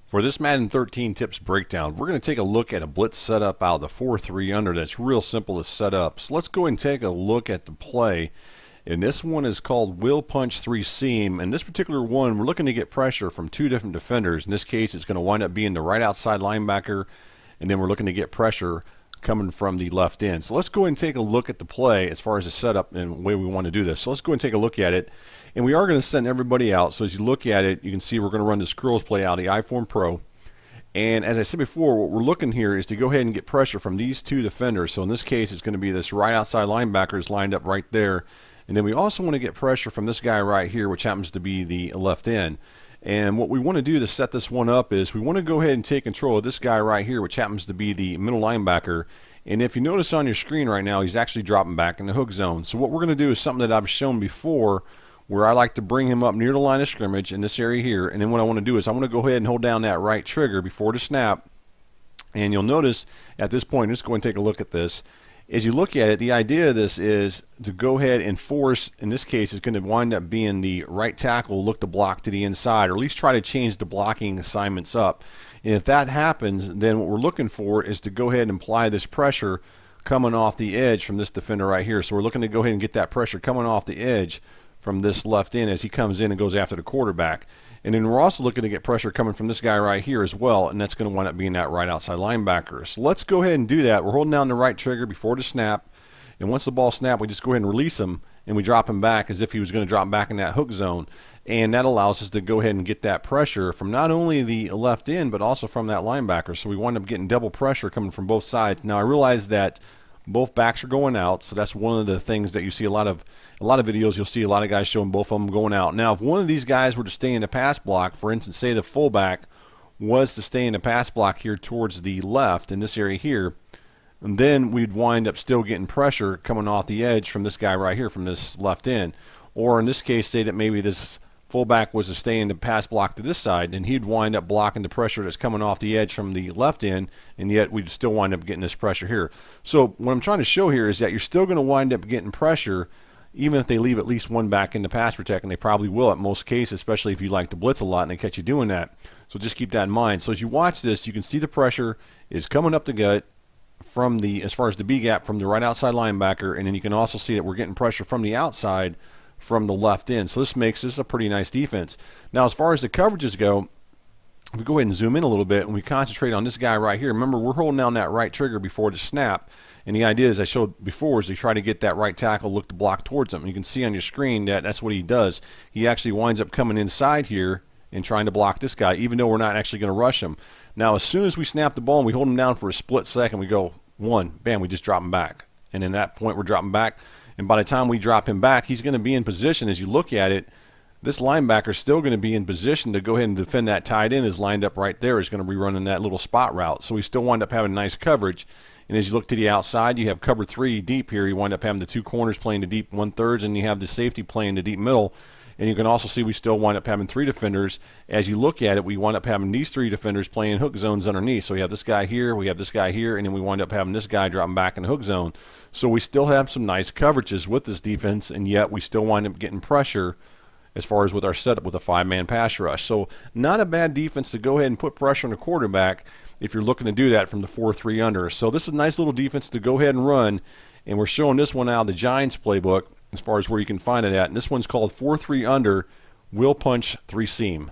For this Madden 13 tips breakdown, we're going to take a look at a blitz setup out of the 4-3 under that's real simple to set up. So let's go and take a look at the play. And this one is called Will Punch 3 Seam. And this particular one, we're looking to get pressure from two different defenders. In this case, it's going to wind up being the right outside linebacker. And then we're looking to get pressure coming from the left end. So let's go and take a look at the play as far as the setup and the way we want to do this. So let's go and take a look at it. And we are going to send everybody out. So as you look at it, you can see we're going to run the scrolls play out of the iForm Pro. And as I said before, what we're looking here is to go ahead and get pressure from these two defenders. So in this case, it's going to be this right outside linebacker is lined up right there. And then we also want to get pressure from this guy right here, which happens to be the left end. And what we want to do to set this one up is we want to go ahead and take control of this guy right here, which happens to be the middle linebacker. And if you notice on your screen right now, he's actually dropping back in the hook zone. So what we're going to do is something that I've shown before, where I like to bring him up near the line of scrimmage in this area here. And then what I want to do is I want to go ahead and hold down that right trigger before the snap. And you'll notice at this point, let's go and take a look at this. As you look at it, the idea of this is to go ahead and force, in this case, it's going to wind up being the right tackle look to block to the inside, or at least try to change the blocking assignments up. And if that happens, then what we're looking for is to go ahead and apply this pressure coming off the edge from this defender right here. So we're looking to go ahead and get that pressure coming off the edge from this left end as he comes in and goes after the quarterback. And then we're also looking to get pressure coming from this guy right here as well, and that's going to wind up being that right outside linebacker. So let's go ahead and do that. We're holding down the right trigger before the snap, and once the ball snaps, we just go ahead and release him, and we drop him back as if he was going to drop back in that hook zone. And that allows us to go ahead and get that pressure from not only the left end, but also from that linebacker. So we wind up getting double pressure coming from both sides. Now I realize that both backs are going out, so that's one of the things that you see a lot of videos. You'll see a lot of guys showing both of them going out. Now, if one of these guys were to stay in the pass block, for instance, say the fullback was to stay in the pass block here towards the left in this area here, and then we'd wind up still getting pressure coming off the edge from this guy right here, from this left end. Or in this case, say that maybe this fullback was to stay in the pass block to this side, and he'd wind up blocking the pressure that's coming off the edge from the left end, and yet we'd still wind up getting this pressure here. So what I'm trying to show here is that you're still going to wind up getting pressure even if they leave at least one back in the pass protect, and they probably will at most cases, especially if you like to blitz a lot and they catch you doing that. So just keep that in mind. So as you watch this, you can see the pressure is coming up the gut from the, as far as the B gap, from the right outside linebacker, and then you can also see that we're getting pressure from the outside from the left end. So this makes this a pretty nice defense. Now as far as the coverages go, if we go ahead and zoom in a little bit and we concentrate on this guy right here, remember we're holding down that right trigger before the snap, and the idea, as I showed before, is to try to get that right tackle look to block towards him. And you can see on your screen that that's what he does. He actually winds up coming inside here and trying to block this guy, even though we're not actually going to rush him. Now as soon as we snap the ball and we hold him down for a split second, we go one, bam, we just drop him back. And in that point we're dropping back. And by the time we drop him back, he's going to be in position. As you look at it, this linebacker is still going to be in position to go ahead and defend that tight end. Is lined up right there. He's going to be running that little spot route. So we still wind up having nice coverage. And as you look to the outside, you have cover 3 deep here. You wind up having the two corners playing the deep 1/3, and you have the safety playing the deep middle. And you can also see we still wind up having 3 defenders. As you look at it, we wind up having these 3 defenders playing hook zones underneath. So we have this guy here, we have this guy here, and then we wind up having this guy dropping back in the hook zone. So we still have some nice coverages with this defense, and yet we still wind up getting pressure as far as with our setup with a 5-man pass rush. So not a bad defense to go ahead and put pressure on the quarterback if you're looking to do that from the 4-3 under. So this is a nice little defense to go ahead and run, and we're showing this one out of the Giants playbook as far as where you can find it at. And this one's called 4-3 under, Will Punch 3 Seam.